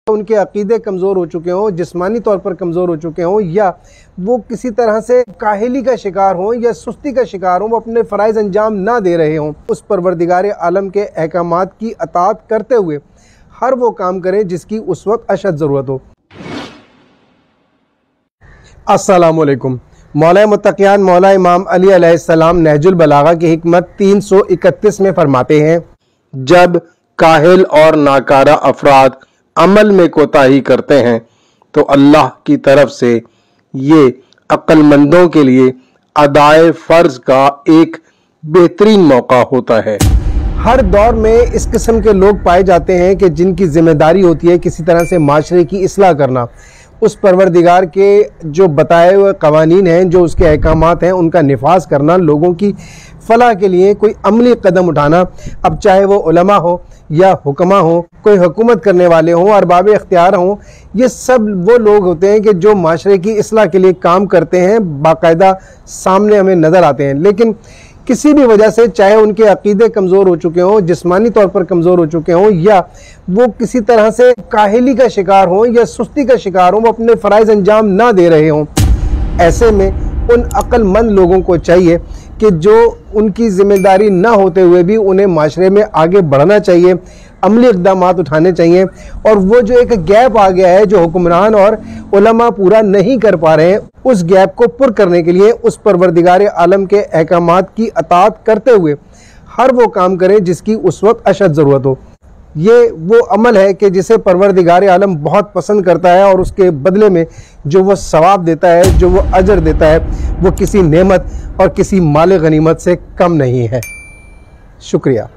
उनके अकीदे कमज़ोर हो चुके हों, जिस्मानी तौर पर कमज़ोर हो चुके हों, या वो किसी तरह से काहिली का शिकार हों या सुस्ती का शिकार हों, वो अपने फ़राइज़ अंजाम ना दे रहे हों, उस परवरदिगार आलम के अहकामात की अताअत करते हुए हर वो काम करें जिसकी उस वक्त अशद ज़रूरत हो। अस्सलामु अलैकुम। मौला मुत्तक़ियान मौला इमाम अली अलैहिस्सलाम नहजुल बलागा की हिकमत 331 में फरमाते हैं, जब काहिल और नाकारा अफराद अमल में कोताही करते हैं तो अल्लाह की तरफ से ये अक्लमंदों के लिए अदाए फ़र्ज का एक बेहतरीन मौका होता है। हर दौर में इस किस्म के लोग पाए जाते हैं कि जिनकी जिम्मेदारी होती है किसी तरह से माशरे की इस्लाह करना, उस परवरदिगार के जो बताए हुए कवानीन हैं, जो उसके अहकामात हैं, उनका निफाज करना, लोगों की फलाह के लिए कोई अमली कदम उठाना। अब चाहे वो उलमा हो या हुक्मा हो, कोई हुकूमत करने वाले हों, अरबाब इख्तियार हों, ये सब वो लोग होते हैं कि जो माशरे की इस्लाह के लिए काम करते हैं, बाकायदा सामने हमें नज़र आते हैं। लेकिन किसी भी वजह से, चाहे उनके अकीदे कमज़ोर हो चुके हों, जिस्मानी तौर पर कमज़ोर हो चुके हों, या वो किसी तरह से काहिली का शिकार हों या सुस्ती का शिकार हों, वो अपने फ़राइज़ अंजाम ना दे रहे हों, ऐसे में उन अक्लमंद लोगों को चाहिए कि जो उनकी ज़िम्मेदारी ना होते हुए भी उन्हें माशरे में आगे बढ़ना चाहिए, अमली इक़दामात उठाने चाहिए। और वो जो एक गैप आ गया है जो हुक्मरान और उलमा पूरा नहीं कर पा रहे हैं, उस गैप को पुर करने के लिए उस परवरदिगार आलम के अहकामात की अताअत करते हुए हर वो काम करें जिसकी उस वक्त अशद ज़रूरत हो। ये वो अमल है कि जिसे परवरदिगार आलम बहुत पसंद करता है, और उसके बदले में जो वो सवाब देता है, जो वो अजर देता है, वो किसी नेमत और किसी माल गनीमत से कम नहीं है। शुक्रिया।